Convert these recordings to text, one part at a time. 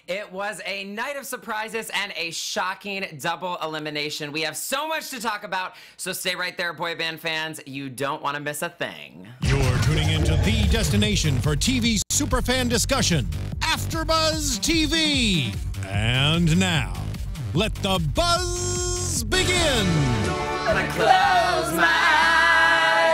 It was a night of surprises and a shocking double elimination. We have so much to talk about, so stay right there, boy band fans. You don't want to miss a thing. You're tuning into the destination for TV superfan discussion, AFTERBUZZ TV. And now, let the buzz begin. When I close my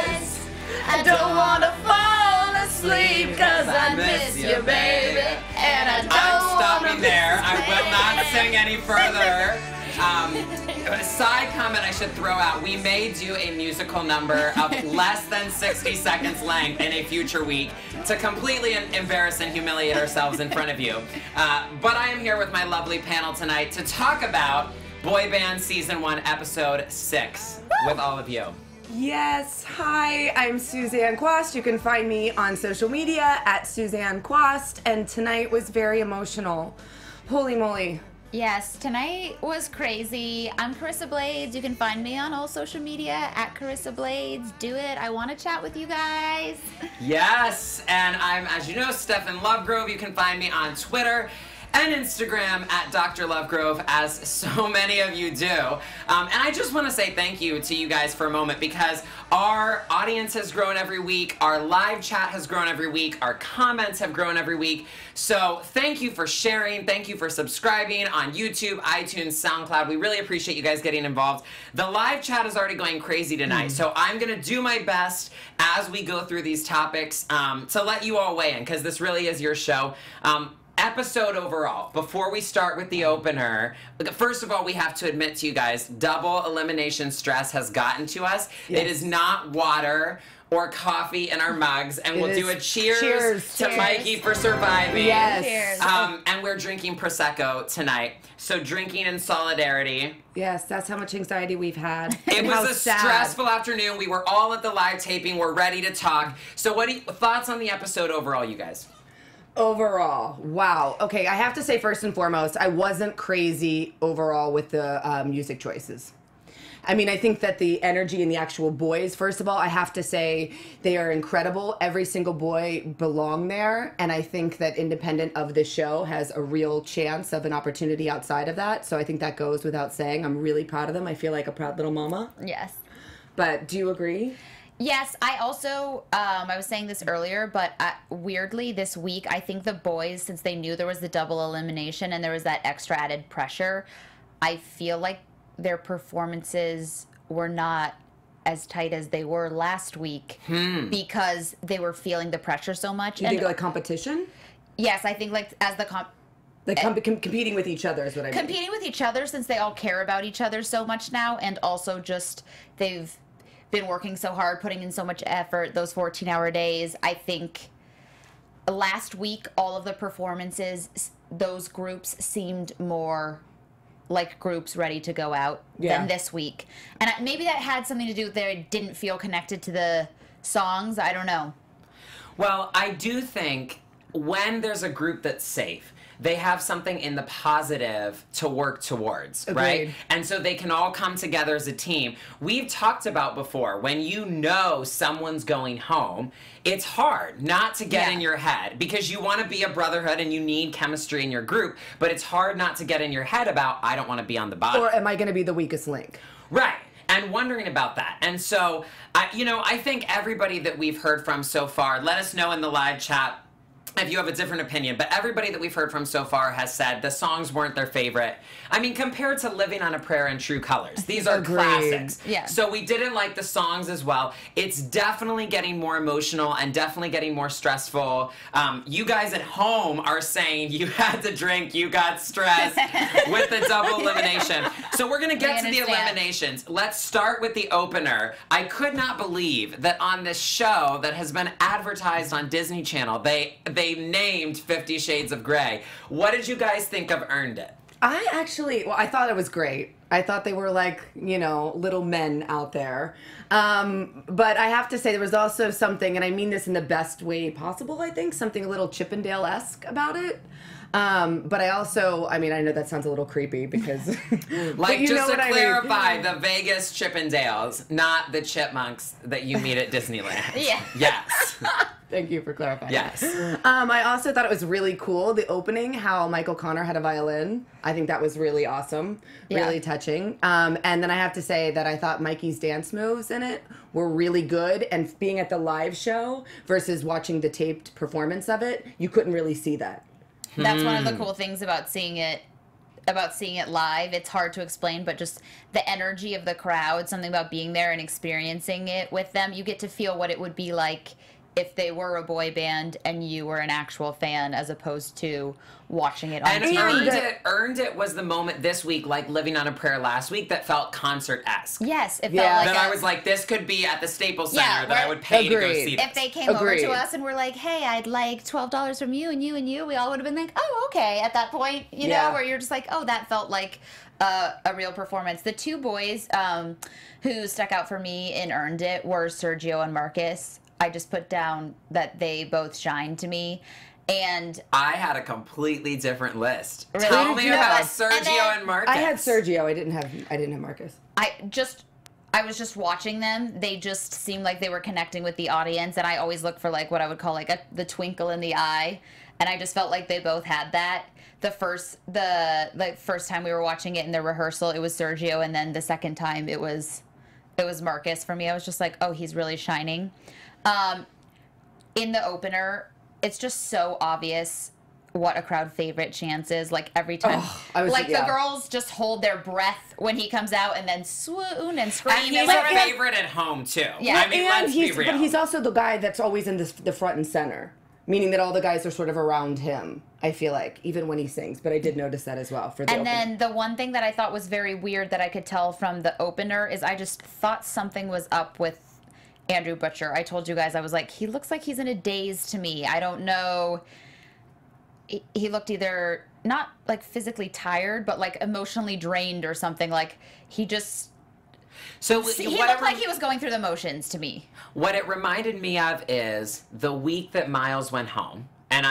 eyes, I don't want to fall asleep because I miss you, baby. And I don't I'm stopping wanna there. I will not sing any further. A side comment I should throw out. We may do a musical number of less than 60 seconds length in a future week to completely embarrass and humiliate ourselves in front of you. But I am here with my lovely panel tonight to talk about Boy Band Season 1, Episode 6 with all of you. Yes, hi, I'm Suzanne Quast. You can find me on social media at Suzanne Quast, and tonight was very emotional. Holy moly. Yes, tonight was crazy. I'm Carissa Blades. You can find me on all social media at Carissa Blades. Do it. I want to chat with you guys. Yes, and I'm, as you know, Stephen Lovegroove. You can find me on Twitter and Instagram at Dr. Lovegroove, as so many of you do. And I just want to say thank you to you guys for a moment, because our audience has grown every week, our live chat has grown every week, our comments have grown every week. So thank you for sharing, thank you for subscribing on YouTube, iTunes, SoundCloud. We really appreciate you guys getting involved. The live chat is already going crazy tonight, so I'm going to do my best as we go through these topics to let you all weigh in, because this really is your show. Episode overall, before we start with the opener, first of all, we have to admit to you guys, double elimination stress has gotten to us. Yes. It is not water or coffee in our mugs, and we'll do a cheers to Mikey for surviving. Yes. Cheers. And we're drinking Prosecco tonight. So drinking in solidarity. Yes, that's how much anxiety we've had. It And was how a sad. stressful afternoon. We were all at the live taping. We're ready to talk. So what thoughts on the episode overall, you guys? Overall, wow. Okay, I have to say first and foremost, I wasn't crazy overall with the music choices. I mean, I think that the energy in the actual boys, first of all, I have to say they are incredible. Every single boy belonged there, and I think that independent of the show has a real chance of an opportunity outside of that. So I think that goes without saying. I'm really proud of them. I feel like a proud little mama. Yes. But do you agree? Yes, I also, I was saying this earlier, but weirdly this week, I think the boys, since they knew there was the double elimination and there was that extra added pressure, I feel like their performances were not as tight as they were last week because they were feeling the pressure so much. Do you think like competition? Yes, I think like as the Competing with each other is what I mean. competing with each other, since they all care about each other so much now, and also just they've been working so hard, putting in so much effort, those 14-hour days. I think last week, all of the performances, those groups seemed more like groups ready to go out than this week. And maybe that had something to do with they didn't feel connected to the songs. I don't know. Well, I do think when there's a group that's safe, they have something in the positive to work towards, right? Agreed. And so they can all come together as a team. We've talked about before, when you know someone's going home, it's hard not to get in your head, because you want to be a brotherhood and you need chemistry in your group, but it's hard not to get in your head about, I don't want to be on the bottom. Or am I going to be the weakest link? Right. And wondering about that. And so, I think everybody that we've heard from so far, let us know in the live chat if you have a different opinion, but everybody that we've heard from so far has said the songs weren't their favorite. I mean, compared to Living on a Prayer and True Colors, these are classics. Yeah. So we didn't like the songs as well. It's definitely getting more emotional and definitely getting more stressful. You guys at home are saying you had to drink, you got stressed with the double elimination. So we're going to get to the eliminations. Let's start with the opener. I could not believe that on this show that has been advertised on Disney Channel, they named 50 Shades of Grey. What did you guys think of Earned It? I thought it was great. I thought they were like, you know, little men out there. But I have to say there was also something, and I mean this in the best way possible, I think, something a little Chippendale-esque about it. But I also, I mean, I know that sounds a little creepy because... Like, just to clarify, the Vegas Chippendales, not the chipmunks that you meet at Disneyland. Yeah. Yes. Thank you for clarifying. Yes. I also thought it was really cool, the opening, how Michael Connor had a violin. I think that was really awesome, really touching. And then I have to say that I thought Mikey's dance moves in it were really good, and being at the live show versus watching the taped performance of it, you couldn't really see that. That's one of the cool things about seeing it live. It's hard to explain, but just the energy of the crowd, something about being there and experiencing it with them. You get to feel what it would be like if they were a boy band and you were an actual fan, as opposed to watching it on and TV. Earned It was the moment this week, like Living on a Prayer last week, that felt concert-esque. Yes, it felt like that I was like, this could be at the Staples Center, that I would pay to go see this. If they came over to us and were like, hey, I'd like $12 from you and you and you, we all would have been like, oh, okay, at that point, you know, where you're just like, oh, that felt like a real performance. The two boys who stuck out for me in Earned It were Sergio and Marcus. I just put down that they both shined to me. And I had a completely different list. Really? Tell me about Sergio and Marcus. I had Sergio. I didn't have Marcus. I was just watching them. They just seemed like they were connecting with the audience, and I always look for like what I would call like the twinkle in the eye, and I just felt like they both had that. The first time we were watching it in the rehearsal, it was Sergio, and then the second time it was Marcus for me. I was just like, oh, he's really shining. In the opener, it's just so obvious what a crowd favorite Chance is. Like every time, the girls just hold their breath when he comes out and then swoon and scream. And he's a favorite at home too. Yeah, I mean, let's be real. But he's also the guy that's always in the front and center, meaning that all the guys are sort of around him. I feel like, even when he sings. But I did notice that as well for the opener. And then the one thing that I thought was very weird that I could tell from the opener is I just thought something was up with Andrew Butcher. I told you guys, I was like, he looks like he's in a daze to me. I don't know. He looked either not like physically tired, but like emotionally drained or something. Like he just. So he looked like he was going through the motions to me. What it reminded me of is the week that Miles went home. And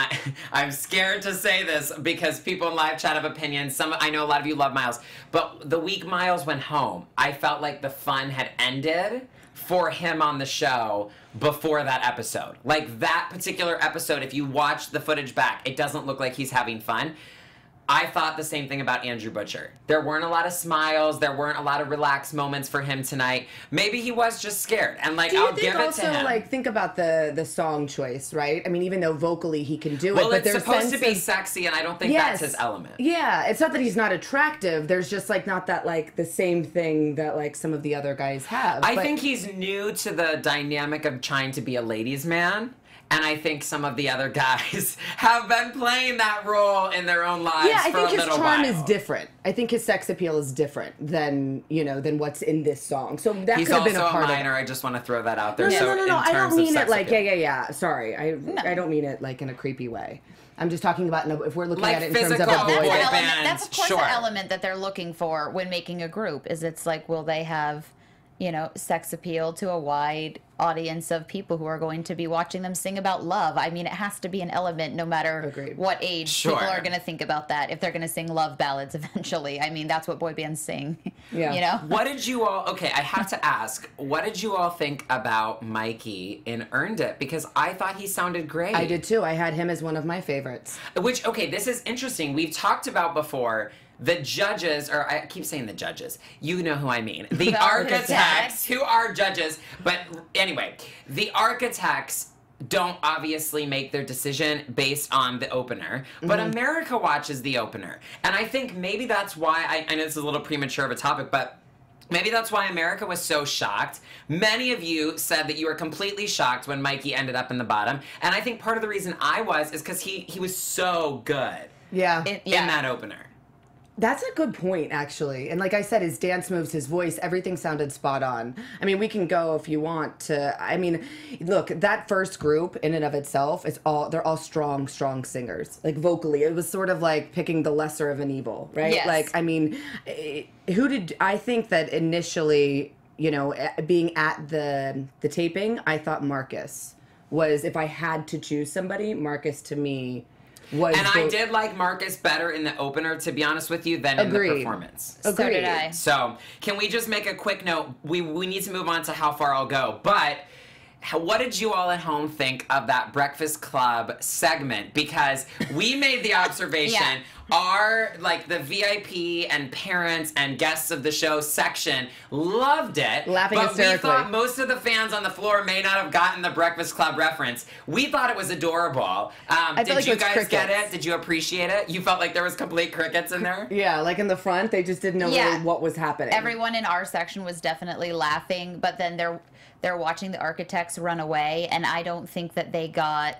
I'm scared to say this because people in live chat have opinions. I know a lot of you love Miles. But the week Miles went home, I felt like the fun had ended for him on the show before that episode. Like that particular episode, if you watch the footage back, it doesn't look like he's having fun. I thought the same thing about Andrew Butcher. There weren't a lot of smiles. There weren't a lot of relaxed moments for him tonight. Maybe he was just scared. And like, I'll give it to him. Like, think about the song choice, right? I mean, even though vocally he can do it, but there's supposed to be sexy, and I don't think that's his element. Yeah, it's not that he's not attractive. There's just like not that like the same thing that like some of the other guys have. I think he's new to the dynamic of trying to be a ladies' man. And I think some of the other guys have been playing that role in their own lives for a little while. I think his charm is different. I think his sex appeal is different than what's in this song. So that could have been a part of it. He's also a minor. I just want to throw that out there. No. I don't mean it like, Sorry. I don't mean it like in a creepy way. I'm just talking about if we're looking at it in terms of a boy band. That's of course the element that they're looking for when making a group. Is it's like, will they have, sex appeal to a wide audience of people who are going to be watching them sing about love? I mean, it has to be an element no matter what age people are going to think about that. If they're going to sing love ballads eventually, I mean, that's what boy bands sing. Yeah. What did you all, I have to ask, what did you all think about Mikey in Earned It? Because I thought he sounded great. I did too. I had him as one of my favorites. Which, this is interesting. We've talked about before the judges, or I keep saying the judges, you know who I mean. The architects, who are judges. But anyway, the architects don't obviously make their decision based on the opener, but America watches the opener. And I think maybe that's why, I know this is a little premature of a topic, but maybe that's why America was so shocked. Many of you said that you were completely shocked when Mikey ended up in the bottom. And I think part of the reason I was is because he was so good in that opener. That's a good point, actually. And like I said, his dance moves, his voice, everything sounded spot on. I mean, we can go if you want to. I mean, look, that first group in and of itself they're all strong singers. Like vocally, it was sort of like picking the lesser of an evil, right? Yes. Like, I mean, I think that initially, you know, being at the taping, I thought Marcus was, if I had to choose somebody, Marcus to me was. And I did like Marcus better in the opener, to be honest with you, than in the performance. So did I. So, can we just make a quick note? We need to move on to How Far I'll Go. But what did you all at home think of that Breakfast Club segment? Because we made the observation, the VIP and parents and guests of the show section loved it. Laughing hysterically. But we thought most of the fans on the floor may not have gotten the Breakfast Club reference. We thought it was adorable. Did you guys get it? Did you appreciate it? You felt like there was complete crickets in there? Yeah, like in the front, they just didn't know really what was happening. Everyone in our section was definitely laughing, but then they're watching the Architects run away, and I don't think that they got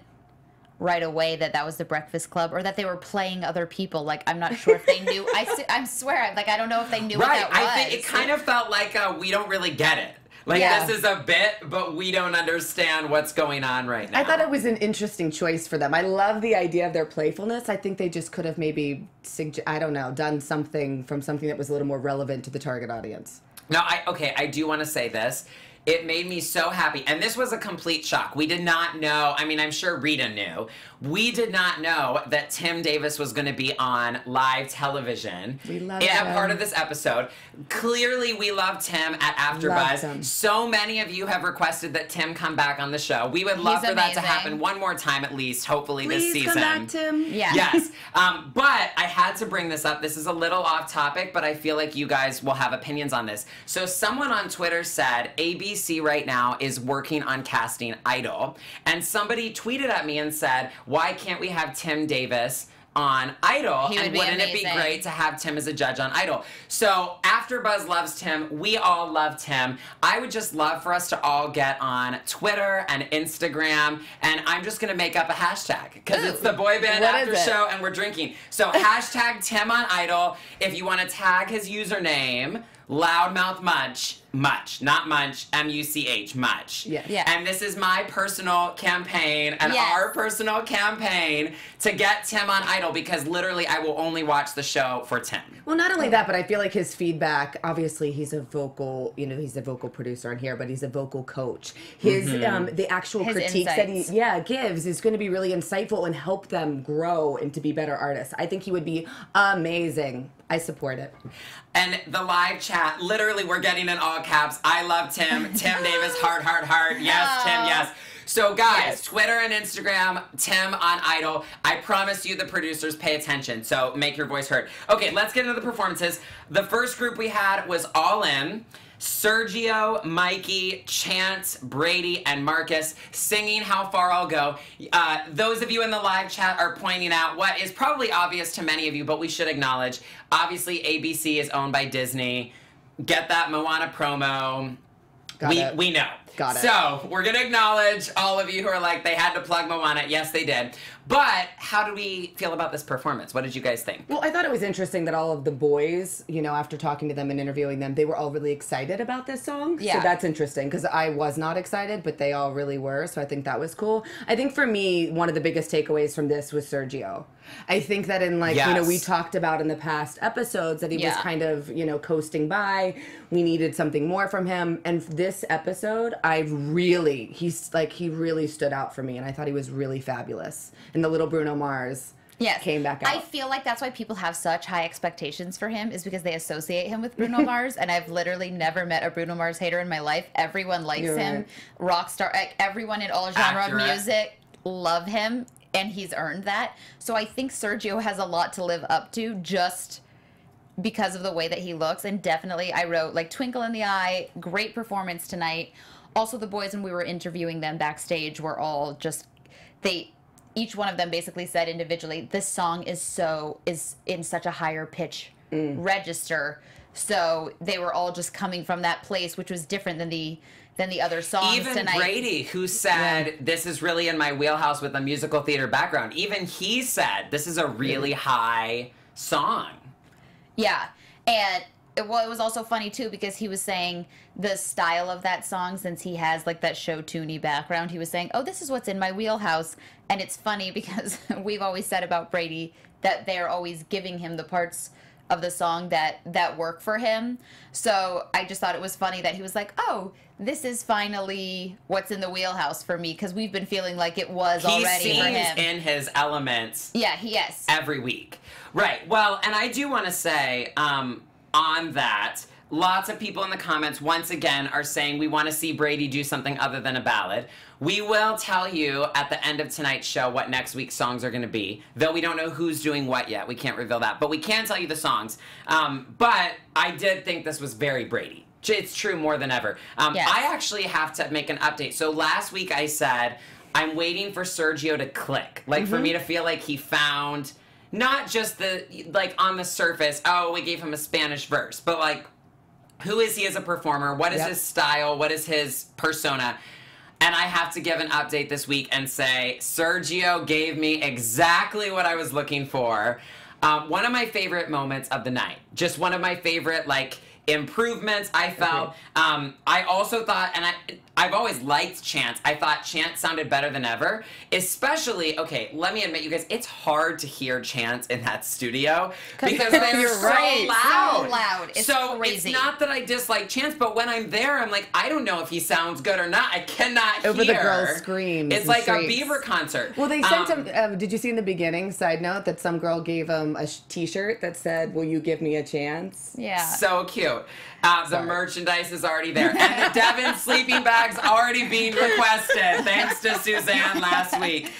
right away that was the Breakfast Club, or that they were playing other people. Like, I'm not sure if they knew. I swear, like, I don't know if they knew what that was. I think it kind of felt like we don't really get it. Like, this is a bit, but we don't understand what's going on right now. I thought it was an interesting choice for them. I love the idea of their playfulness. I think they just could have maybe, done something that was a little more relevant to the target audience. No, I do want to say this. It made me so happy. And this was a complete shock. We did not know. I mean, I'm sure Rita knew. We did not know that Tim Davis was going to be on live television. We love him. Part of this episode. Clearly, we love Tim at AfterBuzz. So many of you have requested that Tim come back on the show. We would love for that to happen one more time at least, hopefully this season. Please come back, Tim. Yeah. Yes. But I had to bring this up. This is a little off topic, but I feel like you guys will have opinions on this. So someone on Twitter said ABC right now is working on casting Idol. And somebody tweeted at me and said, why can't we have Tim Davis on Idol? And wouldn't it be great to have Tim as a judge on Idol? So AfterBuzz loves Tim. We all love Tim. I would just love for us to all get on Twitter and Instagram, and I'm just going to make up a hashtag because it's the Boy Band After Show and we're drinking. So hashtag Tim on Idol. If you want to tag his username, Loudmouth Much, not Munch, M-U-C-H, Much. Yeah. And this is my personal campaign and our personal campaign to get Tim on Idol, because literally I will only watch the show for Tim. Well, not only that, but I feel like his feedback, obviously he's a vocal producer on here, but he's a vocal coach. His, the actual critiques that he gives is going to be really insightful and help them grow and to be better artists. I think he would be amazing. I support it. And the live chat, literally we're getting in all caps. I love Tim. Tim Davis, heart, heart, heart. Yes, Tim, yes. So guys, Twitter and Instagram, Tim on Idol. I promise you the producers pay attention, so make your voice heard. Okay, let's get into the performances. The first group we had was All In. Sergio, Mikey, Chance, Brady, and Marcus singing How Far I'll Go. Those of you in the live chat are pointing out what is probably obvious to many of you, but we should acknowledge, obviously ABC is owned by Disney. Get that Moana promo. We know. Got it. So, we're going to acknowledge all of you who are like, they had to plug Moana. Yes, they did. But how do we feel about this performance? What did you guys think? Well, I thought it was interesting that all of the boys, after talking to them and interviewing them, they were all really excited about this song. Yeah. So that's interesting, because I was not excited, but they all really were. So I think that was cool. I think for me, one of the biggest takeaways from this was Sergio. I think that in we talked about in the past episodes that he was kind of, coasting by. We needed something more from him. And this episode, he really stood out for me. And I thought he was really fabulous. And the little Bruno Mars came back out. I feel like that's why people have such high expectations for him, is because they associate him with Bruno Mars. And I've literally never met a Bruno Mars hater in my life. Everyone likes him. Right. Rock star, everyone in all genre of music love him. And he's earned that. So I think Sergio has a lot to live up to just because of the way that he looks. And definitely I wrote, twinkle in the eye, great performance tonight. Also, the boys, when we were interviewing them backstage, were all just, each one of them basically said individually, this song is in such a higher pitch register. So they were all just coming from that place, which was different than the other songs even tonight. Brady, who said, this is really in my wheelhouse with a musical theater background, even he said, this is a really high song. Yeah. And it was also funny, too, because he was saying the style of that song, since he has, like, that show-tuney background, he was saying, oh, this is what's in my wheelhouse. And it's funny because we've always said about Brady that they're always giving him the parts of the song that work for him. So I just thought it was funny that he was like, oh, this is finally what's in the wheelhouse for me, because we've been feeling like it was already for him. He seems in his elements. Yeah, yes. Every week. Right. Well, and I do want to say, on that, lots of people in the comments, once again, are saying we want to see Brady do something other than a ballad. We will tell you at the end of tonight's show what next week's songs are going to be, though we don't know who's doing what yet. We can't reveal that. But we can tell you the songs. But I did think this was very Brady. It's true more than ever. Yes. I actually have to make an update. So last week I said, I'm waiting for Sergio to click. Like, for me to feel like he found not just the, like, on the surface, oh, we gave him a Spanish verse, but, like, who is he as a performer? What is his style? What is his persona? And I have to give an update this week and say, Sergio gave me exactly what I was looking for. One of my favorite moments of the night. Just one of my favorite, like, improvements I felt. I also thought, and I've always liked Chance. I thought Chance sounded better than ever. Especially, okay, let me admit, you guys, it's hard to hear Chance in that studio because they're so loud. So loud. It's crazy. It's not that I dislike Chance, but when I'm there, I'm like, I don't know if he sounds good or not. I cannot Over hear. the girls' screams. It's like a Bieber concert. Well, they sent him, did you see in the beginning, side note, that some girl gave him a t-shirt that said, will you give me a chance? Yeah. So cute. The merchandise is already there. And the Devon sleeping bag's already being requested, thanks to Suzanne last week.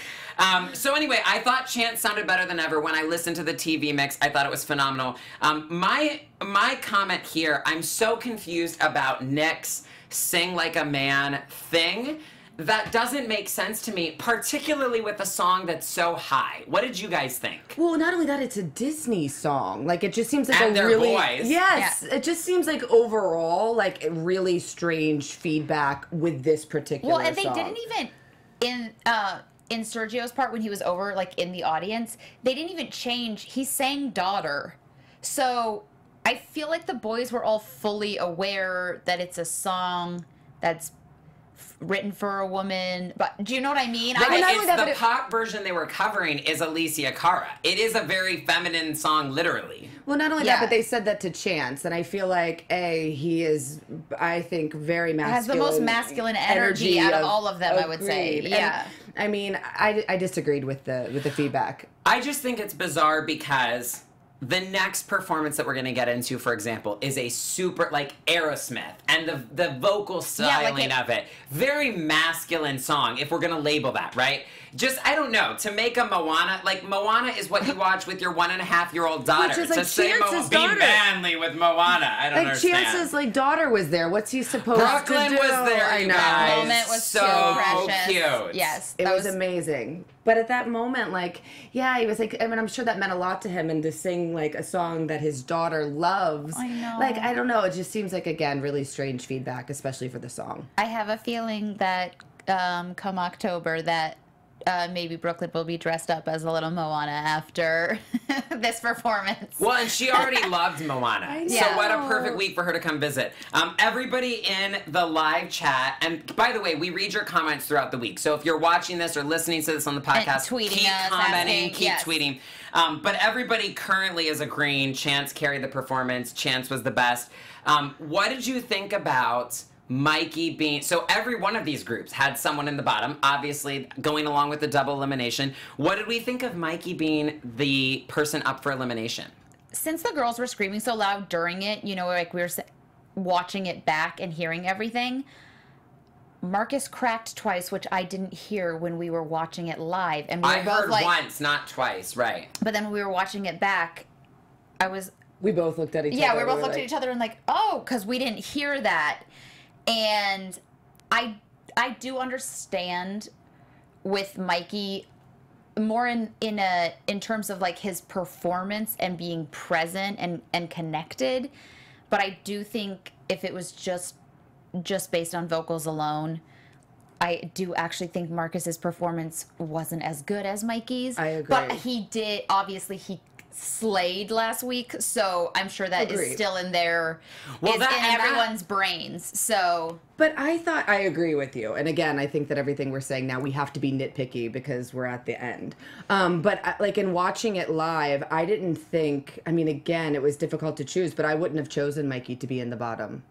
So anyway, I thought Chance sounded better than ever. When I listened to the TV mix, I thought it was phenomenal. My comment here, I'm so confused about Nick's Sing Like a Man thing. That doesn't make sense to me, particularly with a song that's so high. What did you guys think? Well, not only that, it's a Disney song. Like, it just seems like And they're really... boys. Yes. Yeah. It just seems like overall, like, really strange feedback with this particular song. Well, and they didn't even... In Sergio's part, when he was over, like, in the audience, they didn't even change. He sang Daughter. So I feel like the boys were all fully aware that it's a song that's written for a woman, but do you know what I mean? Right, the pop version they were covering is Alicia Cara. It is a very feminine song, literally. Well, not only that, but they said that to Chance, and I feel like he is, I think, very masculine. Has the most masculine energy out of all of them, I would say. Yeah. And, I mean, I disagreed with the feedback. I just think it's bizarre because the next performance that we're going to get into, for example, is a super, like, Aerosmith. And the vocal styling of it. Very masculine song, if we're going to label that, right? Just, I don't know, to make a Moana, like, Moana is what you watch with your 1.5-year-old daughter. Which is like to say Chance's be daughter. manly with Moana, I don't understand. Chance's, like, daughter was there. What's he supposed Brooklyn to do? was there, I you know. guys. That moment was so precious. Cute. Yes. It was amazing. But at that moment, like, yeah, he was like, I mean, I'm sure that meant a lot to him, and to sing, like, a song that his daughter loves. I know. Like, I don't know. It just seems like, again, really strange feedback, especially for the song. I have a feeling that come October that maybe Brooklyn will be dressed up as a little Moana after this performance. Well, and she already loved Moana. So what a perfect week for her to come visit. Everybody in the live chat, and by the way, we read your comments throughout the week. So if you're watching this or listening to this on the podcast, keep commenting, keep tweeting. But everybody currently is agreeing Chance carried the performance. Chance was the best. What did you think about Mikey being, so every one of these groups had someone in the bottom, obviously going along with the double elimination. What did we think of Mikey being the person up for elimination? Since the girls were screaming so loud during it, you know, like we were watching it back and hearing everything, Marcus cracked twice, which I didn't hear when we were watching it live. And we were both heard like, once, not twice, right. But then when we were watching it back, we both looked at each other. Yeah, we both looked at each other and like, oh, because we didn't hear that. And I do understand with Mikey more in terms of like his performance and being present and connected, but I do think if it was just based on vocals alone, I do actually think Marcus's performance wasn't as good as Mikey's. I agree. But he did, obviously he slayed last week, so I'm sure that is still in their in everyone's brains. So, but I thought, I agree with you, and again, I think that everything we're saying now, we have to be nitpicky because we're at the end. But like in watching it live, I didn't think. I mean, again, it was difficult to choose, but I wouldn't have chosen Mikey to be in the bottom.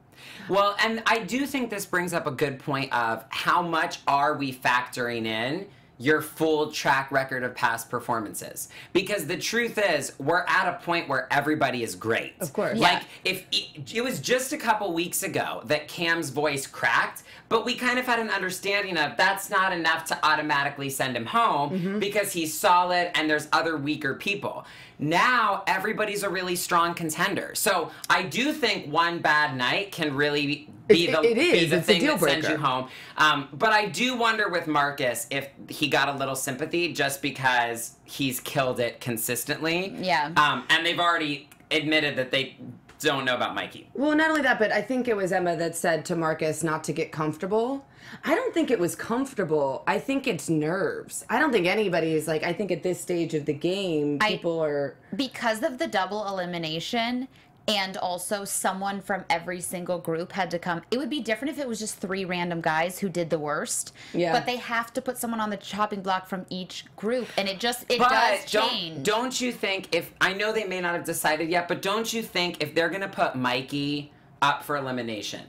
Well, and I do think this brings up a good point of how much are we factoring in your full track record of past performances, because the truth is we're at a point where everybody is great. Of course. Like if it was just a couple weeks ago that Cam's voice cracked, but we kind of had an understanding of that's not enough to automatically send him home because he's solid and there's other weaker people. Now everybody's a really strong contender. So I do think one bad night can really be the thing that sends you home. But I do wonder with Marcus if he got a little sympathy just because he's killed it consistently. Yeah. And they've already admitted that they don't know about Mikey. Well, not only that, but I think it was Emma that said to Marcus not to get comfortable. I don't think it was comfortable. I think it's nerves. I don't think anybody is like, I think at this stage of the game, people are... Because of the double elimination, and also someone from every single group had to come. It would be different if it was just 3 random guys who did the worst. Yeah. But they have to put someone on the chopping block from each group, and it does change. Don't you think if, I know they may not have decided yet, but don't you think if they're gonna put Mikey up for elimination,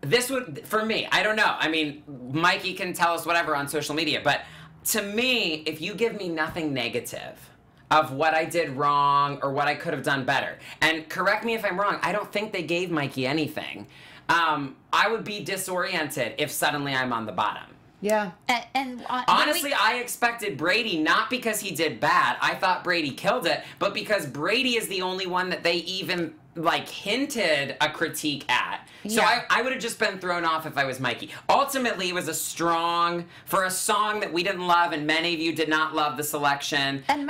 this would, for me, I don't know. I mean, Mikey can tell us whatever on social media, but to me, if you give me nothing negative of what I did wrong or what I could have done better, and correct me if I'm wrong, I don't think they gave Mikey anything. I would be disoriented if suddenly I'm on the bottom. Yeah. And honestly, I expected Brady, not because he did bad. I thought Brady killed it, but because Brady is the only one that they even like hinted a critique at. So I would have just been thrown off if I was Mikey. Ultimately, it was a strong, for a song that we didn't love, and many of you did not love the selection. And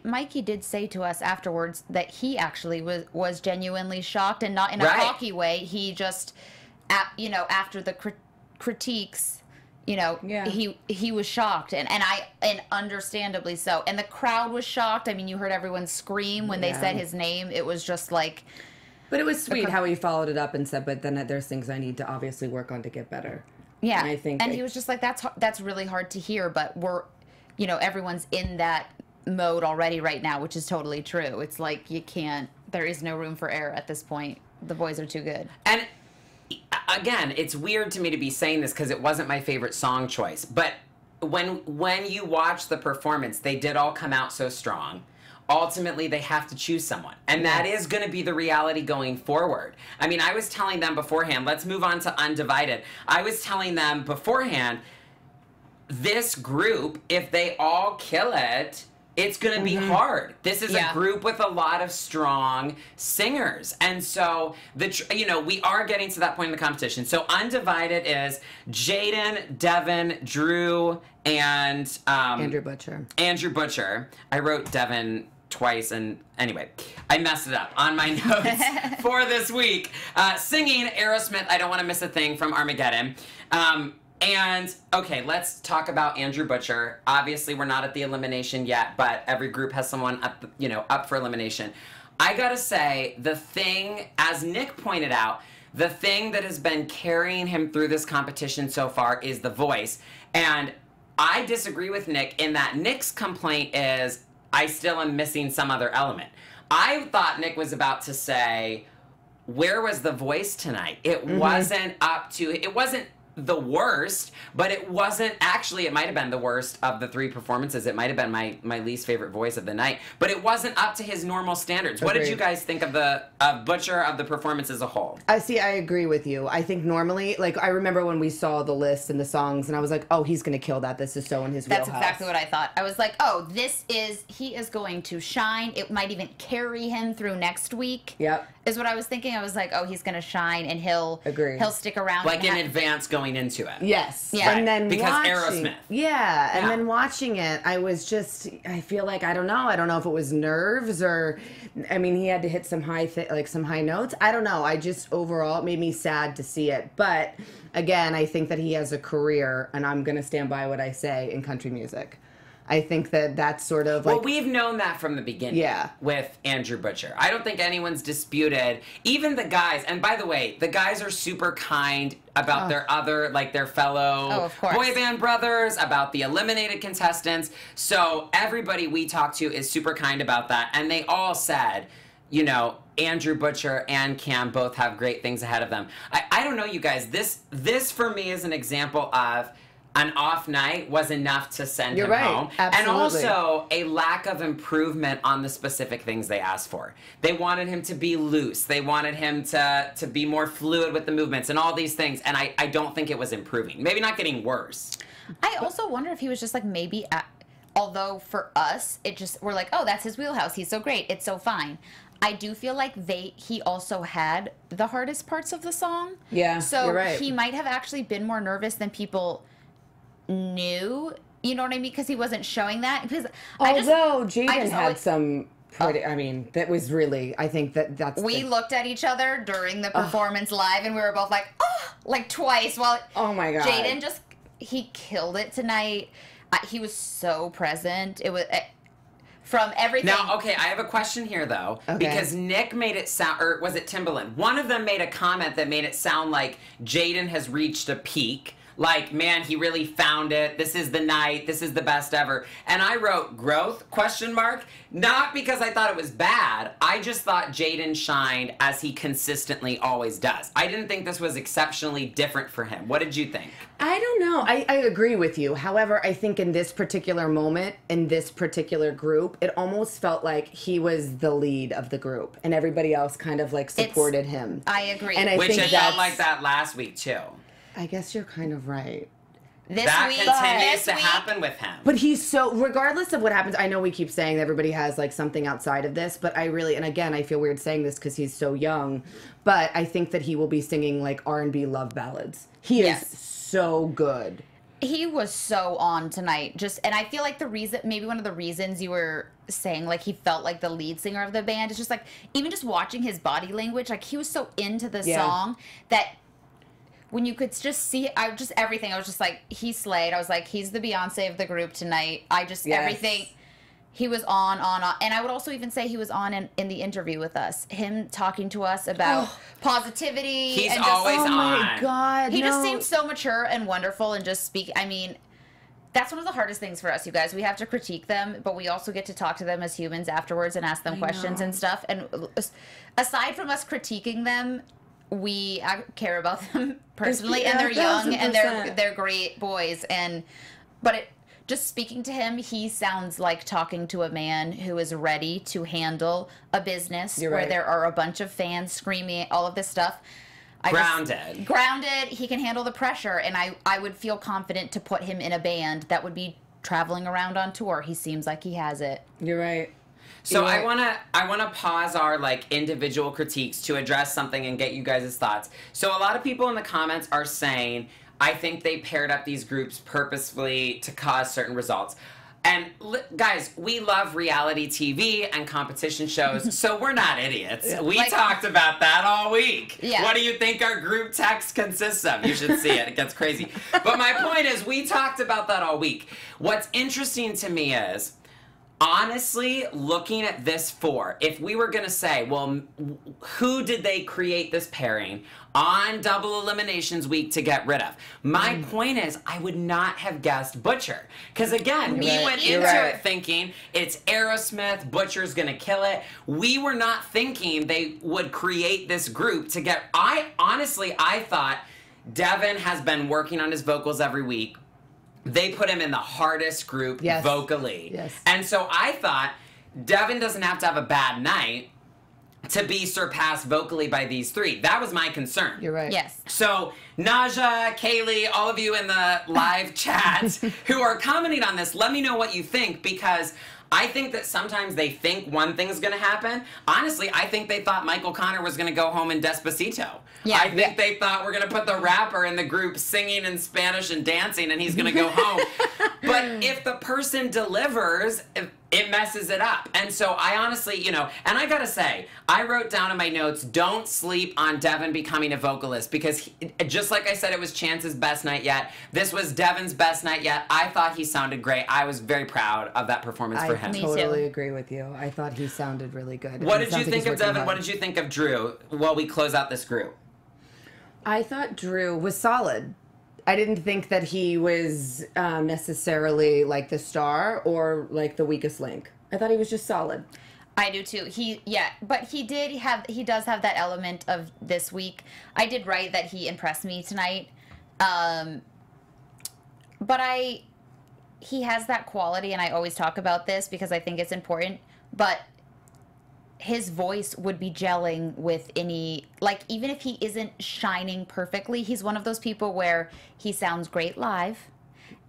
Mikey did say to us afterwards that he actually was genuinely shocked, and not in a cocky way. He just, after the critiques, he was shocked, and understandably so. And the crowd was shocked. I mean, you heard everyone scream when they said his name. It was just like... But it was sweet how he followed it up and said, but then there's things I need to obviously work on to get better. Yeah. And I think he was just like, that's really hard to hear, but we're, everyone's in that mode already right now, which is totally true. It's like there is no room for error at this point. The boys are too good. And again, it's weird to me to be saying this because it wasn't my favorite song choice, but when you watch the performance, they did all come out so strong. Ultimately, they have to choose someone. And that is going to be the reality going forward. I mean, I was telling them beforehand, let's move on to Undivided. I was telling them beforehand, this group, if they all kill it, it's going to be hard. This is a group with a lot of strong singers. And so, we are getting to that point in the competition. So Undivided is Jaden, Devin, Drew, and... Andrew Butcher. Andrew Butcher. I wrote Devin twice, and anyway, I messed it up on my notes for this week. Singing Aerosmith, I Don't Want to Miss a Thing from Armageddon. And, okay, let's talk about Andrew Butcher. Obviously, we're not at the elimination yet, but every group has someone up for elimination. I gotta say, the thing, as Nick pointed out, the thing that has been carrying him through this competition so far is the voice. And I disagree with Nick in that Nick's complaint is, I still am missing some other element. I thought Nick was about to say, where was the voice tonight? It wasn't up to, it wasn't the worst, but it wasn't actually, it might have been the worst of the 3 performances. It might have been my least favorite voice of the night, but it wasn't up to his normal standards. Agreed. What did you guys think of the Butcher, of the performance as a whole? I agree with you. I think normally, like, I remember when we saw the list and the songs, and I was like, oh, he's going to kill that. This is so in his wheelhouse. That's exactly what I thought. I was like, oh, he is going to shine. It might even carry him through next week. Yep. Is what I was thinking. I was like, oh, he's going to shine, and he'll stick around. Like in advance going into it. Yes. Yeah. And then because watching, Aerosmith. Yeah. And then watching it, I was just, I feel like, I don't know if it was nerves or, I mean, he had to hit some some high notes. I don't know. I just, overall, it made me sad to see it. But again, I think that he has a career, and I'm going to stand by what I say, in country music. I think that that's sort of like... Well, we've known that from the beginning with Andrew Butcher. I don't think anyone's disputed, even the guys, and by the way, the guys are super kind about their other, like their fellow boy band brothers, about the eliminated contestants. So everybody we talked to is super kind about that. And they all said, you know, Andrew Butcher and Cam both have great things ahead of them. I don't know, you guys, this for me is an example of an off night was enough to send him home. Absolutely. And also a lack of improvement on the specific things they asked for. They wanted him to be loose. They wanted him to be more fluid with the movements and all these things. And I don't think it was improving. Maybe not getting worse. I also wonder if he was just like maybe, although for us, it just, we're like, oh, that's his wheelhouse. He's so great. It's so fine. I do feel like he also had the hardest parts of the song. Yeah, so you're right. He might have actually been more nervous than people knew, you know what I mean? Because he wasn't showing that. Because although Jaden had some pretty, I mean, that was really, I think that's... We looked at each other during the performance live, and we were both like, oh, like twice. While oh my God. Jaden just, he killed it tonight. He was so present. It was... From everything. Now, okay, I have a question here, though. Okay. Because Nick made it sound, or was it Timbaland? One of them made a comment that made it sound like Jaden has reached a peak. Like, man, he really found it. This is the night. This is the best ever. And I wrote growth, question mark. Not because I thought it was bad. I just thought Jaden shined as he consistently always does. I didn't think this was exceptionally different for him. What did you think? I don't know. I agree with you. However, I think in this particular moment, in this particular group, it almost felt like he was the lead of the group. And everybody else kind of like supported him. I agree. And I Which think it felt like that last week, too. I guess you're kind of right. That continues to happen with him. But he's so, regardless of what happens, I know we keep saying that everybody has like something outside of this, but I really, and again, I feel weird saying this because he's so young, but I think that he will be singing like R&B love ballads. He is so good. He was so on tonight. And I feel like the reason, maybe one of the reasons you were saying like he felt like the lead singer of the band is just like, even just watching his body language, like he was so into the song that when you could just see, everything, I was just like, he slayed. I was like, he's the Beyonce of the group tonight. Everything, he was on. And I would also even say he was on in the interview with us. Him talking to us about positivity. He's and always on. Oh my God, He just seems so mature and wonderful and just I mean, that's one of the hardest things for us, you guys. We have to critique them, but we also get to talk to them as humans afterwards and ask them questions and stuff. And aside from us critiquing them, we care about them personally, and they're young and they're great boys. But just speaking to him, he sounds like talking to a man who is ready to handle a business where there are a bunch of fans screaming all of this stuff. Grounded. He can handle the pressure, and I would feel confident to put him in a band that would be traveling around on tour. He seems like he has it. You're right. So I wanna pause our like individual critiques to address something and get you guys' thoughts. So a lot of people in the comments are saying, I think they paired up these groups purposefully to cause certain results. And guys, we love reality TV and competition shows, so we're not idiots. We talked about that all week. Yeah. What do you think our group text consists of? You should see it. It gets crazy. But my point is, we talked about that all week. What's interesting to me is, honestly, looking at this if we were going to say, well, who did they create this pairing on Double Eliminations Week to get rid of? My point is, I would not have guessed Butcher. Because again, we went into it thinking it's Aerosmith, Butcher's going to kill it. We were not thinking they would create this group to get... I thought Devin has been working on his vocals every week. They put him in the hardest group vocally. Yes. And so I thought Devin doesn't have to have a bad night to be surpassed vocally by these three. That was my concern. You're right. Yes. So Naja, Kaylee, all of you in the live chat who are commenting on this, let me know what you think, because I think that sometimes they think one thing's going to happen. Honestly, I think they thought Michael Connor was going to go home in Despacito. Yeah. I think they thought we're going to put the rapper in the group singing in Spanish and dancing, and he's going to go home. But if the person delivers, it messes it up. And so I honestly, you know, and I gotta say, I wrote down in my notes, don't sleep on Devin becoming a vocalist, because just like I said, it was Chance's best night yet. This was Devin's best night yet. I thought he sounded great. I was very proud of that performance for him. I totally agree with you. I thought he sounded really good. What did you think of Devin? What did you think of Drew while we close out this group? I thought Drew was solid. I didn't think that he was necessarily like the star or like the weakest link. I thought he was just solid. I do too. But he does have that element of this week. I did write that he impressed me tonight. But he has that quality, and I always talk about this because I think it's important, but his voice would be gelling with any, like, even if he isn't shining perfectly, he's one of those people where he sounds great live,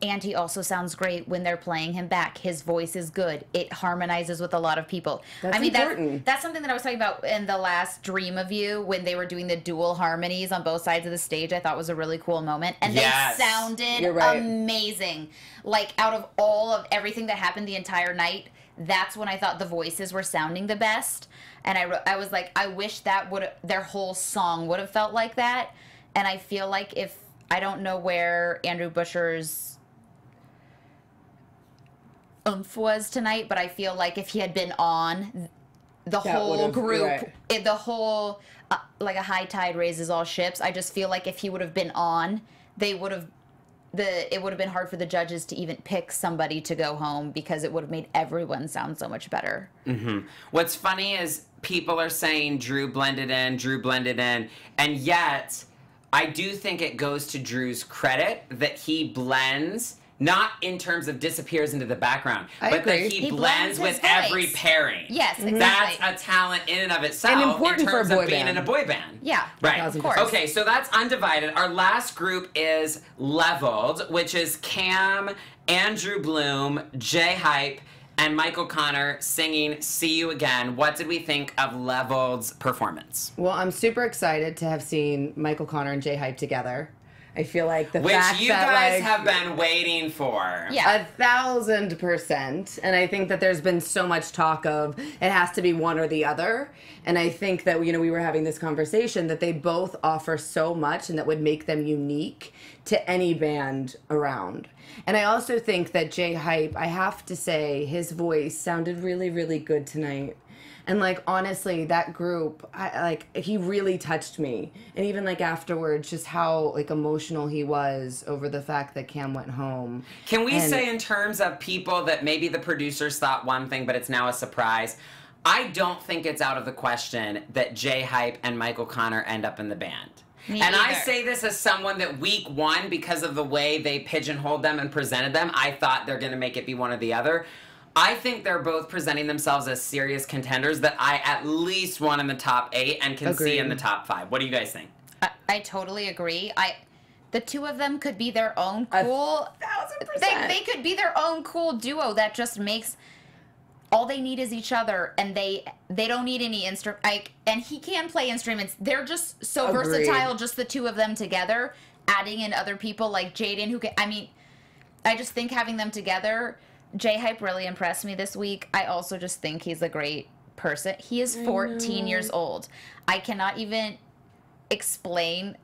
and he also sounds great when they're playing him back. His voice is good. It harmonizes with a lot of people. That's important. That's something that I was talking about in the last Dream of You when they were doing the dual harmonies on both sides of the stage. I thought was a really cool moment. And they sounded amazing. Like, out of all of everything that happened the entire night, that's when I thought the voices were sounding the best. And I was like, I wish that their whole song would have felt like that. And I feel like I don't know where Andrew Busher's oomph was tonight, but I feel like if he had been on, the whole group, the whole, like a high tide raises all ships. I just feel like if he would have been on, it would have been hard for the judges to even pick somebody to go home, because it would have made everyone sound so much better. Mm-hmm. What's funny is people are saying Drew blended in, and yet I do think it goes to Drew's credit that he blends, not in terms of disappears into the background, but that he blends with every pairing. Yes, exactly. That's a talent in and of itself, and important in terms for a boy of being band. in a boy band. Yeah, right. Of course. Okay, so that's Undivided. Our last group is Leveled, which is Cam, Andrew Bloom, J-Hype, and Michael Connor singing See You Again. What did we think of Leveled's performance? Well, I'm super excited to have seen Michael Connor and J-Hype together. I feel like the Which fact you that, guys like, have been waiting for. Yeah. 1,000%. And I think that there's been so much talk of it has to be one or the other. And I think that, you know, we were having this conversation that they both offer so much and that would make them unique to any band around. And I also think that J-Hype, I have to say, his voice sounded really, really good tonight. And, like, honestly, that group, he really touched me. And even, like, afterwards, just how, like, emotional he was over the fact that Cam went home. Can we say, in terms of people that maybe the producers thought one thing, but it's now a surprise, I don't think it's out of the question that J-Hype and Michael Connor end up in the band. Me and either. I say this as someone that week one, because of the way they pigeonholed them and presented them, I thought they're going to make it be one or the other. I think they're both presenting themselves as serious contenders that I at least want in the top 8 and can see in the top 5. What do you guys think? I totally agree. The two of them could be their own cool... 1,000%. They could be their own cool duo that just makes... All they need is each other, and they don't need any instrument. And he can play instruments. They're just so versatile, just the two of them together. Adding in other people like Jaden, who can... I mean, I just think having them together... J-Hype really impressed me this week. I also just think he's a great person. He is 14 years old. I cannot even explain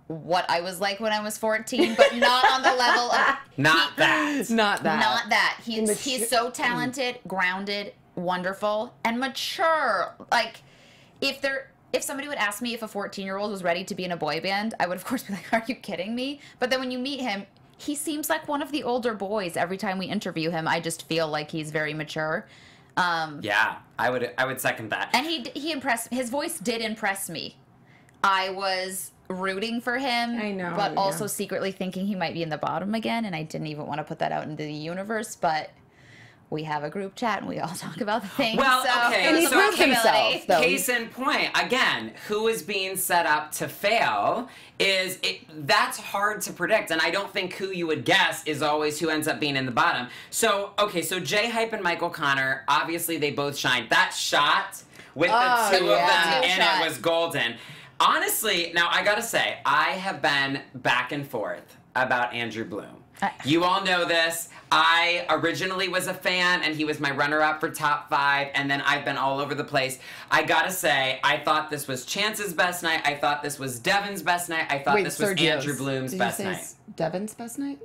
what I was like when I was 14, but not on the level of... Not that. Not that. He's so talented, grounded, wonderful, and mature. Like, if somebody would ask me if a 14-year-old was ready to be in a boy band, I would, of course, be like, are you kidding me? But then when you meet him... He seems like one of the older boys. Every time we interview him, I just feel like he's very mature. Yeah, I would second that. And he impressed. His voice did impress me. I was rooting for him. I know, but also secretly thinking he might be in the bottom again. And I didn't even want to put that out into the universe. But we have a group chat and we all talk about the things. Well, okay. And he proved himself, though. Case in point, again, who is being set up to fail that's hard to predict, and I don't think who you would guess is always who ends up being in the bottom. So, okay, so J-Hype and Michael Connor, obviously they both shined. That shot with the two of them in it was golden. Honestly, now I gotta say, I have been back and forth about Andrew Bloom. You all know this. I originally was a fan, and he was my runner-up for top 5, and then I've been all over the place. I gotta say, I thought this was Chance's best night. I thought this was Devin's best night. I thought this was Andrew Bloom's best night. Devin's best night?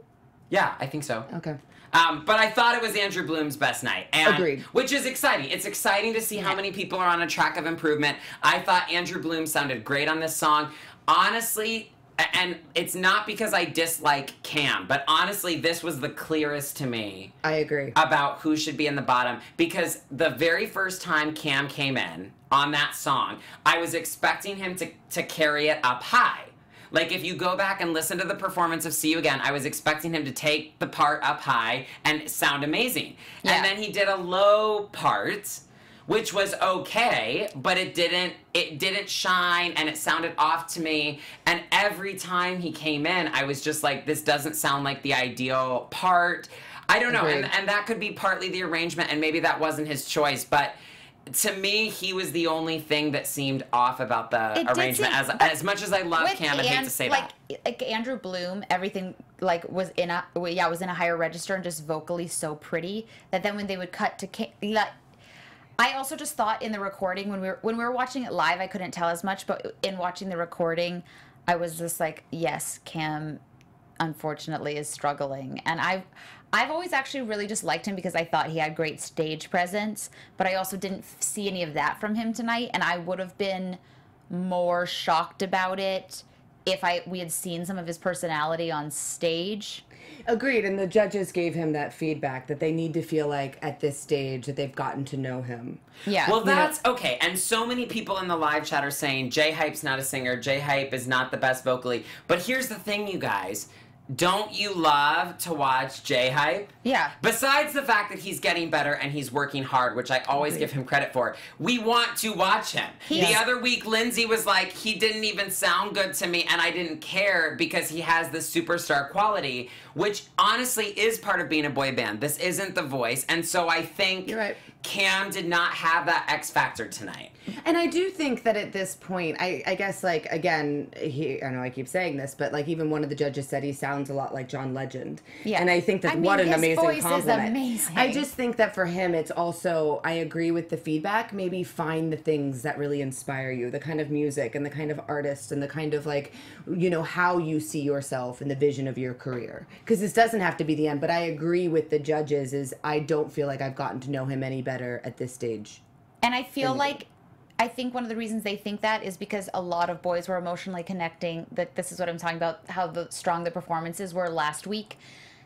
Yeah, I think so. Okay. But I thought it was Andrew Bloom's best night. And, Agreed. Which is exciting. It's exciting to see how many people are on a track of improvement. I thought Andrew Bloom sounded great on this song. Honestly, and it's not because I dislike Cam, but honestly, this was the clearest to me. I agree. About who should be in the bottom. Because the very first time Cam came in on that song, I was expecting him to carry it up high. Like, if you go back and listen to the performance of See You Again, I was expecting him to take the part up high and sound amazing. Yeah. And then he did a low part, which was okay, but it didn't shine, and it sounded off to me. And every time he came in, I was just like, this doesn't sound like the ideal part. I don't know, and that could be partly the arrangement, and maybe that wasn't his choice, but to me, he was the only thing that seemed off about the arrangement. As much as I love Cam, I hate to say that. Like Andrew Bloom, everything was in a higher register and just vocally so pretty that then when they would cut to Cam, I also just thought in the recording when we were watching it live, I couldn't tell as much, but in watching the recording, I was just like, yes, Cam unfortunately is struggling. And I've always actually really just liked him because I thought he had great stage presence, but I also didn't see any of that from him tonight, and I would have been more shocked about it if we had seen some of his personality on stage. Agreed, and the judges gave him that feedback that they need to feel like at this stage that they've gotten to know him. Yeah. Well, that's okay. And so many people in the live chat are saying J-Hype's not a singer, J-Hype is not the best vocally. But here's the thing, you guys. Don't you love to watch J-Hype? Yeah. Besides the fact that he's getting better and he's working hard, which I always give him credit for, we want to watch him. The other week, Lindsay was like, he didn't even sound good to me, and I didn't care because he has this superstar quality, which honestly is part of being a boy band. This isn't The Voice, and so I think Cam did not have that X factor tonight. And I do think that at this point, I guess, like, again, I know I keep saying this, but, like, even one of the judges said he sounds a lot like John Legend. Yeah. And I think that what an amazing compliment. His voice is amazing. I just think that for him, it's also, I agree with the feedback, maybe find the things that really inspire you, the kind of music and the kind of artist and the kind of, like, you know, how you see yourself and the vision of your career. Because this doesn't have to be the end, but I agree with the judges is I don't feel like I've gotten to know him any better at this stage. And I feel like I think one of the reasons they think that is because a lot of boys were emotionally connecting. That this is what I'm talking about, how strong the performances were last week.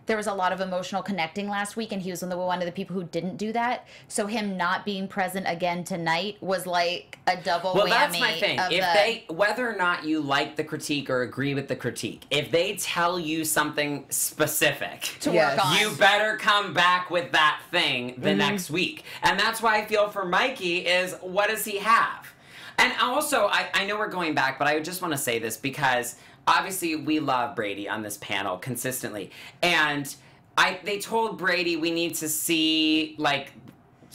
There was a lot of emotional connecting last week, and he was one of the people who didn't do that. So him not being present again tonight was like a double whammy. Well, that's my thing. Whether or not you like the critique or agree with the critique, if they tell you something specific to work on, you better come back with that thing the next week. And that's why I feel for Mikey is, what does he have? And also, I know we're going back, but I just want to say this because obviously we love Brady on this panel consistently. And they told Brady we need to see, like,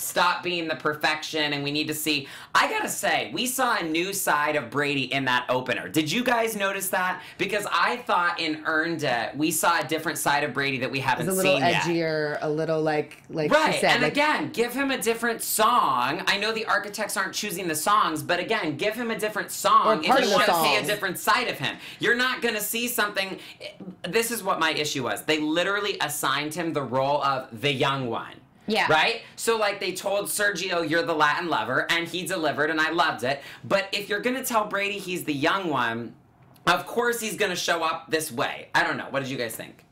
stop being the perfection, and we need to see. I gotta say, we saw a new side of Brady in that opener. Did you guys notice that? Because I thought in Earned It, we saw a different side of Brady that we haven't seen yet. A little edgier, a little like right. She said. And again, give him a different song. I know the architects aren't choosing the songs, but again, give him a different song if you want to see a different side of him. You're not gonna see something. This is what my issue was. They literally assigned him the role of the young one. Yeah. Right? So, like, they told Sergio, you're the Latin lover, and he delivered, and I loved it. But if you're going to tell Brady he's the young one, of course he's going to show up this way. I don't know. What did you guys think?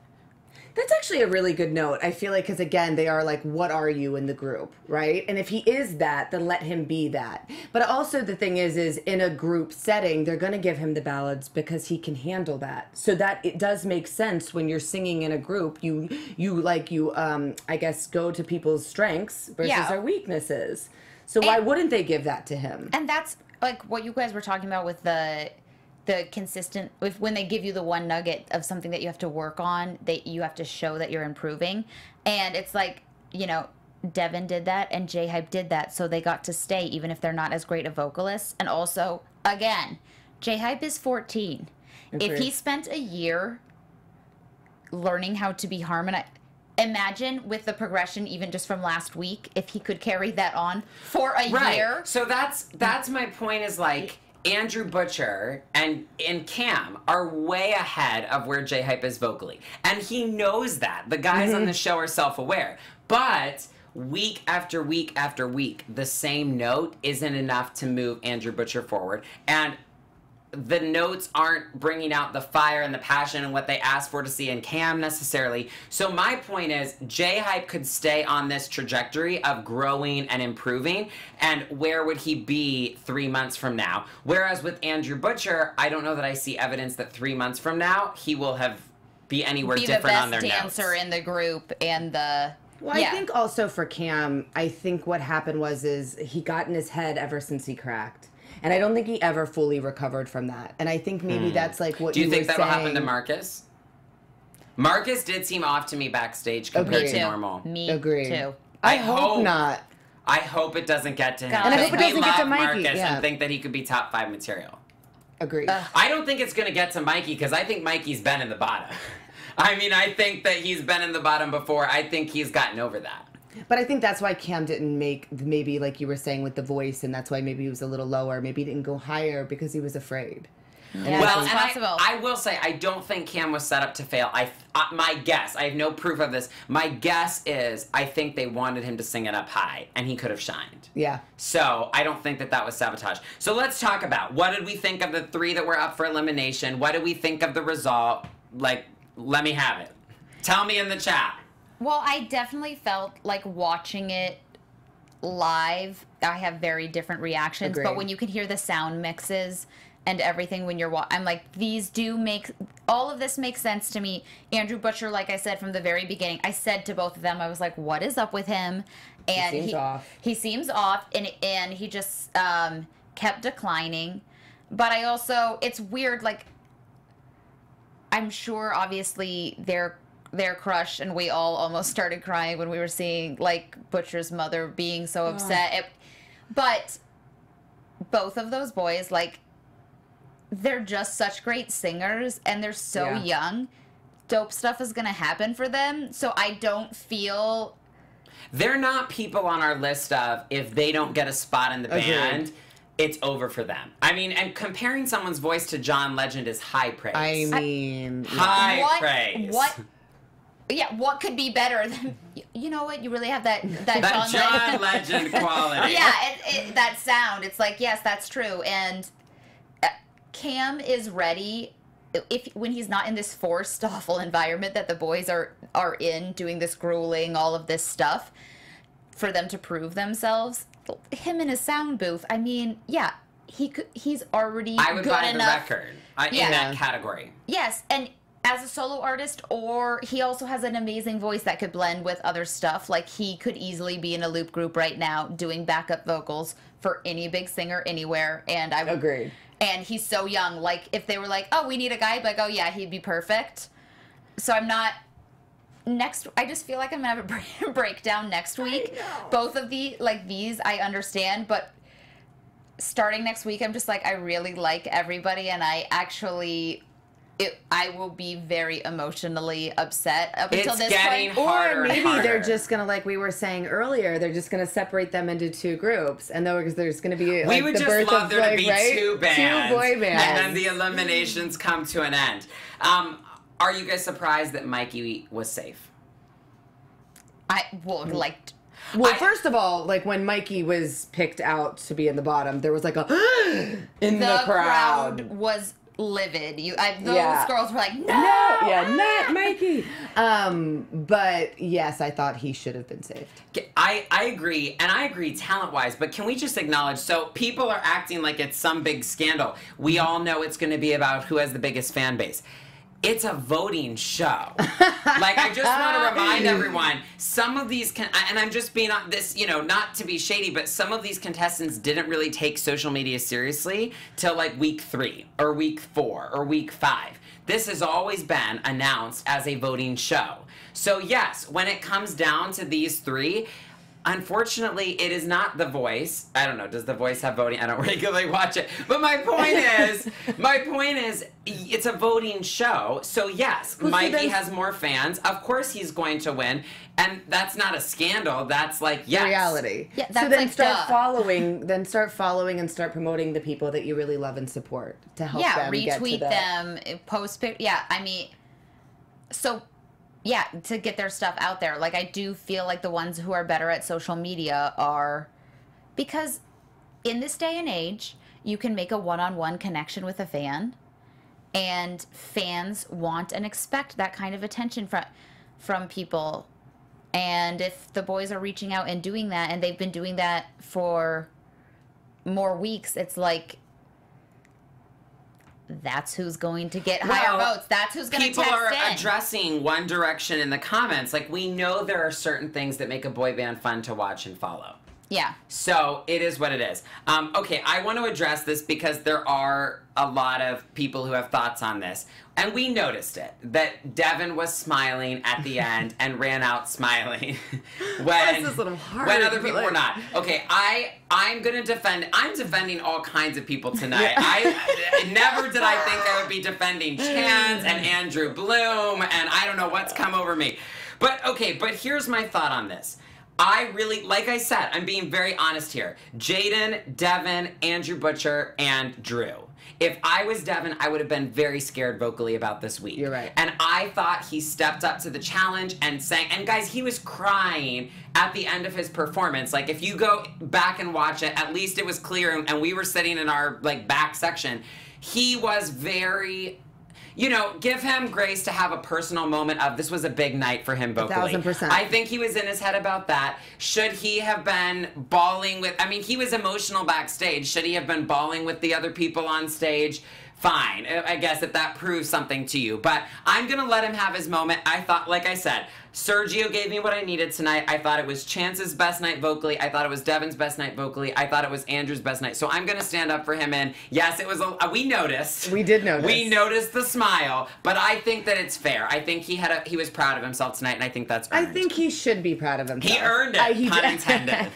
That's actually a really good note. I feel like, because again, they are like, what are you in the group, right? And if he is that, then let him be that. But also the thing is in a group setting, they're going to give him the ballads because he can handle that. So that it does make sense when you're singing in a group, you I guess, go to people's strengths versus their weaknesses. So why wouldn't they give that to him? And that's like what you guys were talking about with the consistent, when they give you the one nugget of something that you have to work on, that you have to show that you're improving. And it's like, you know, Devin did that and J-Hype did that, so they got to stay even if they're not as great a vocalist. And also, again, J-Hype is 14. Agreed. If he spent a year learning how to be harmonized. Imagine with the progression, even just from last week, if he could carry that on for a year. So that's my point. Is like Andrew Butcher and Cam are way ahead of where J-Hype is vocally, and he knows that. The guys on the show are self-aware, but week after week after week, the same note isn't enough to move Andrew Butcher forward, and the notes aren't bringing out the fire and the passion and what they asked for to see in Cam necessarily. So my point is, J-Hype could stay on this trajectory of growing and improving, and where would he be 3 months from now? Whereas with Andrew Butcher, I don't know that I see evidence that 3 months from now he will be anywhere different on their notes. Be the best dancer in the group and the... Well, I think also for Cam, I think what happened is he got in his head ever since he cracked. And I don't think he ever fully recovered from that. And I think maybe that's like what you were saying. Do you think that'll happen to Marcus? Marcus did seem off to me backstage compared to normal. Me Agreed. too. I hope not. I hope it doesn't get to him. And I hope it doesn't get to love Mikey. Marcus Yeah. and think that he could be top 5 material. Agreed. I don't think it's going to get to Mikey because I think Mikey's been in the bottom. I mean, I think that he's been in the bottom before. I think he's gotten over that. But I think that's why Cam didn't make, maybe like you were saying with the voice, and that's why maybe he was a little lower. Maybe he didn't go higher because he was afraid. Yeah, well, that's and possible. I will say, I don't think Cam was set up to fail. My guess, I have no proof of this. My guess is I think they wanted him to sing it up high, and he could have shined. Yeah. So I don't think that was sabotage. So let's talk about, what did we think of the 3 that were up for elimination? What did we think of the result? Like, let me have it. Tell me in the chat. Well, I definitely felt like watching it live, I have very different reactions. Agreed. But when you can hear the sound mixes and everything when you're I'm like, these do make, all of this makes sense to me. Andrew Butcher, like I said from the very beginning, I said to both of them, I was like, what is up with him? And he seems off. He seems off, and he just kept declining. But I also, it's weird, like, I'm sure obviously they're crushed, and we all almost started crying when we were seeing like Butcher's mother being so upset. But both of those boys, like, they're just such great singers, and they're so young. Dope stuff is gonna happen for them, so I don't feel... They're not people on our list of, if they don't get a spot in the band, it's over for them. I mean, and comparing someone's voice to John Legend is high praise. I mean... High praise. What could be better than... You know what? You really have that John Legend quality. Yeah, that sound. It's like, yes, that's true. And Cam is ready, when he's not in this forced, awful environment that the boys are in, doing this grueling, all of this stuff, for them to prove themselves. Him in his sound booth, I mean, yeah, he's already I would good buy enough. the record in that category. Yes, and as a solo artist, or he also has an amazing voice that could blend with other stuff. Like, he could easily be in a loop group right now doing backup vocals for any big singer anywhere. And I Agreed. And he's so young. Like, if they were like, oh, we need a guy, I'd be like, oh yeah, he'd be perfect. So I'm not... I just feel like I'm gonna have a breakdown next week. Both of these I understand, but starting next week, I'm just like, I really like everybody, and I actually... I will be very emotionally upset up until this getting point. harder Or maybe and harder. they're just gonna, like we were saying earlier, they're just gonna separate them into 2 groups, and there's gonna be like, we would the just birth love of, there like, to be right? 2 bands. 2 boy bands. And then the eliminations come to an end. Are you guys surprised that Mikey was safe? Well, first of all, like when Mikey was picked out to be in the bottom, there was like a in the crowd. Was livid. Those girls were like, no! Not Mikey. But yes, I thought he should have been saved. I agree, and I agree talent-wise, but can we just acknowledge, so people are acting like it's some big scandal. We all know it's going to be about who has the biggest fan base. It's a voting show. Like, I just want to remind everyone, some of these, and I'm just being on this, not to be shady, but some of these contestants didn't really take social media seriously till like week 3 or week 4 or week 5. This has always been announced as a voting show. So yes, when it comes down to these 3, unfortunately, it is not The Voice. I don't know. Does The Voice have voting? I don't regularly watch it. But my point is, it's a voting show. So yes, Mikey has more fans. Of course, he's going to win, and that's not a scandal. That's like yes, reality. Yeah, that's so then like start following. Then start following and start promoting the people that you really love and support to help them get to retweet them, post pic. Yeah, I mean, so. Yeah, to get their stuff out there. Like, I do feel like the ones who are better at social media are... Because in this day and age, you can make a one-on-one connection with a fan, and fans want and expect that kind of attention from people. And if the boys are reaching out and doing that, and they've been doing that for more weeks, it's like... That's who's going to get higher votes. That's who's going to text in. People are addressing One Direction in the comments. Like, we know there are certain things that make a boy band fun to watch and follow. Yeah. So, it is what it is. Okay, I want to address this because there are a lot of people who have thoughts on this. And we noticed it, that Devin was smiling at the end and ran out smiling when other people were not. Okay, I'm going to I'm defending all kinds of people tonight. Never did I think I would be defending Chance and Andrew Bloom, and I don't know what's come over me. But here's my thought on this. I really, like I said, I'm being very honest here. Jaden, Devin, Andrew Butcher, and Drew. If I was Devin, I would have been very scared vocally about this week. You're right. And I thought he stepped up to the challenge and sang. And guys, he was crying at the end of his performance. Like, if you go back and watch it, at least it was clear. And we were sitting in our, like, back section. He was very... You know, give him grace to have a personal moment of this was a big night for him vocally. 1,000%. I think he was in his head about that. Should he have been bawling with, I mean, he was emotional backstage. Should he have been bawling with the other people on stage? Fine, I guess if that proves something to you. But I'm going to let him have his moment. I thought, like I said, Sergio gave me what I needed tonight. I thought it was Chance's best night vocally. I thought it was Devin's best night vocally. I thought it was Andrew's best night. So I'm going to stand up for him. And yes, it was, we noticed. We did notice. We noticed the smile. But I think that it's fair. I think he was proud of himself tonight, and I think that's earned. I think he should be proud of himself. He earned it, pun intended.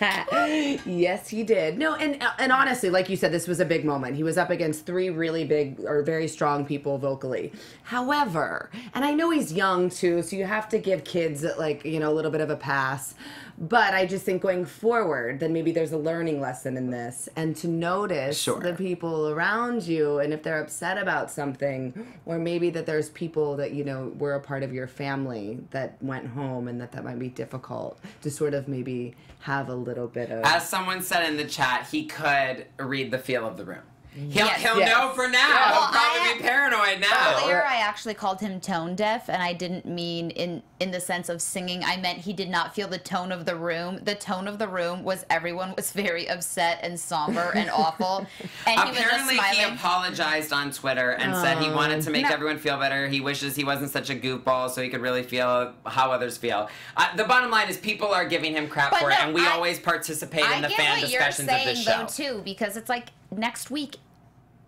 Yes, he did. No, and honestly, like you said, this was a big moment. He was up against 3 really big or very strong people vocally. However, and I know he's young too, so you have to give kids, like, you know, a little bit of a pass. But I just think going forward, then maybe there's a learning lesson in this, and to notice the people around you, and if they're upset about something, or maybe that there's people that, you know, were a part of your family that went home, and that might be difficult to sort of maybe have a little bit of... As someone said in the chat, he could read the feel of the room. He'll Yes. know for now. Yeah. He'll probably be paranoid now. Earlier, I actually called him tone deaf, and I didn't mean in the sense of singing. I meant he did not feel the tone of the room. The tone of the room was everyone was very upset and somber and awful. And apparently, he was just he smiling. apologized on Twitter and said he wanted to make everyone feel better. He wishes he wasn't such a goofball so he could really feel how others feel. The bottom line is people are giving him crap for it, and we always participate in the fan discussions of this show. I get what you're saying, though, too, because it's like next week,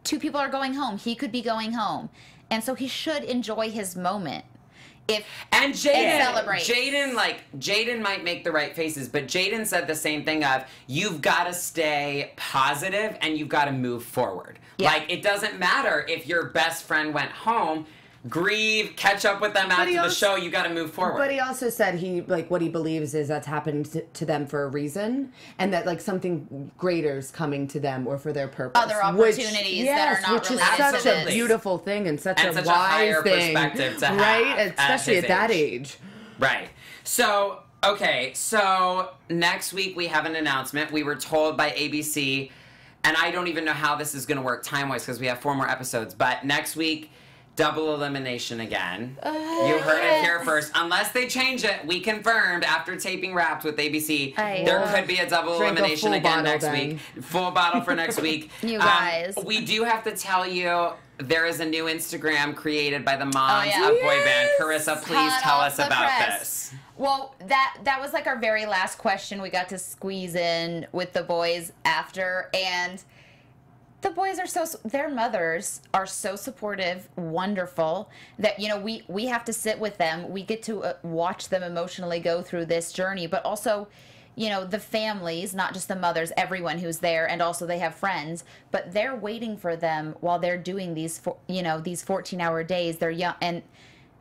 2 people are going home. He could be going home. And so he should enjoy his moment. And Jaden might make the right faces, but Jaden said the same thing of, you've got to stay positive and you've got to move forward. Yeah. Like, it doesn't matter if your best friend went home, grieve, catch up with them after the show, you got to move forward. But he also said what he believes is that's happened to them for a reason, and that, like, something greater's coming to them or for their purpose. Other opportunities that are not related to this. Which is such a beautiful thing and such a wise thing. Perspective to have, right? Especially at that age. Right. So, okay, next week we have an announcement. We were told by ABC, and I don't even know how this is going to work time-wise because we have 4 more episodes, but next week, double elimination again. You heard it here first. Unless they change it, we confirmed after taping Wrapped with ABC, there could be a double elimination again next week. Full bottle for next week. You guys. We do have to tell you, there is a new Instagram created by the moms of Boy Band. Carissa, please tell us about this. Well, that was like our very last question we got to squeeze in with the boys after, and the boys are their mothers are so supportive, wonderful, that, you know, we have to sit with them. We get to watch them emotionally go through this journey, but also you know, the families, not just the mothers, everyone who's there, and also they have friends, but they're waiting for them while they're doing these, you know, these 14-hour days. They're young, and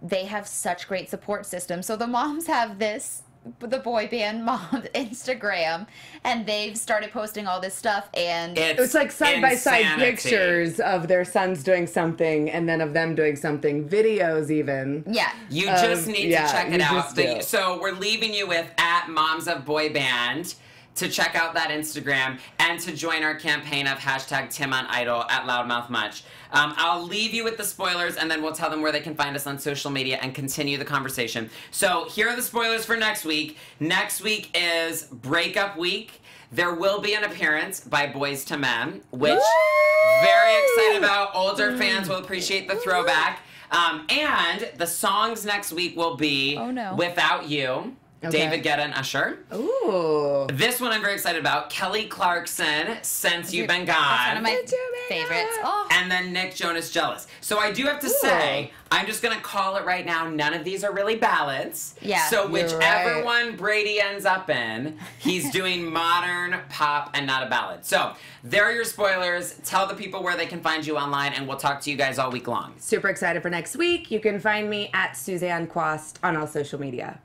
they have such great support systems. So the moms have the boy band mom Instagram, and they've started posting all this stuff, and it's like side-by-side pictures of their sons doing something and then of them doing something, videos even. Yeah. You just need to check it out. So we're leaving you with @MomsOfBoyBand to check out that Instagram and to join our campaign of #TimOnIdol at @LoudmouthMuch. I'll leave you with the spoilers, and then we'll tell them where they can find us on social media and continue the conversation. So here are the spoilers for next week. Next week is breakup week. There will be an appearance by Boys to Men, which very excited about. Older fans will appreciate the throwback. And the songs next week will be Without You, David Guetta and Usher. Ooh. This one I'm very excited about. Kelly Clarkson, Since You've Been Gone. That's one of my favorites. Oh. And then Nick Jonas, Jealous. So I do have to say, I'm just going to call it right now, none of these are really ballads. Yeah. So whichever one Brady ends up in, he's doing modern pop and not a ballad. So there are your spoilers. Tell the people where they can find you online, and we'll talk to you guys all week long. Super excited for next week. You can find me at Suzanne Quast on all social media.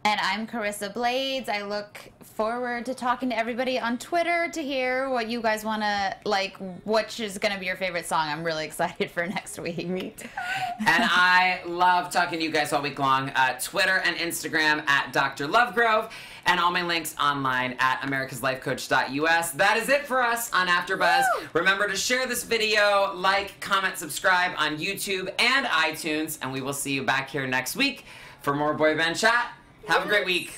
And I'm Carissa Blades. I look forward to talking to everybody on Twitter to hear what you guys want to, like, which is going to be your favorite song. I'm really excited for next week. Me too. And I love talking to you guys all week long. Twitter and Instagram at Dr. Lovegrove, and all my links online at americaslifecoach.us. That is it for us on AfterBuzz. Woo! Remember to share this video, like, comment, subscribe on YouTube and iTunes, and we will see you back here next week for more boy band chat. Have a great week.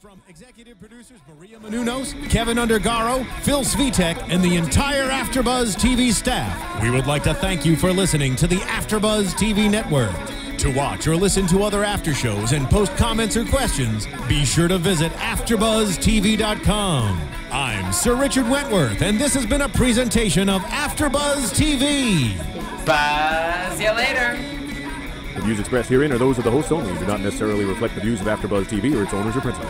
From executive producers Maria Menounos, Kevin Undergaro, Phil Svitek, and the entire AfterBuzz TV staff, we would like to thank you for listening to the AfterBuzz TV network. To watch or listen to other after shows and post comments or questions, be sure to visit AfterBuzzTV.com. I'm Sir Richard Wentworth, and this has been a presentation of AfterBuzz TV. Buzz you later. The views expressed herein are those of the hosts only and do not necessarily reflect the views of AfterBuzz TV or its owners or principals.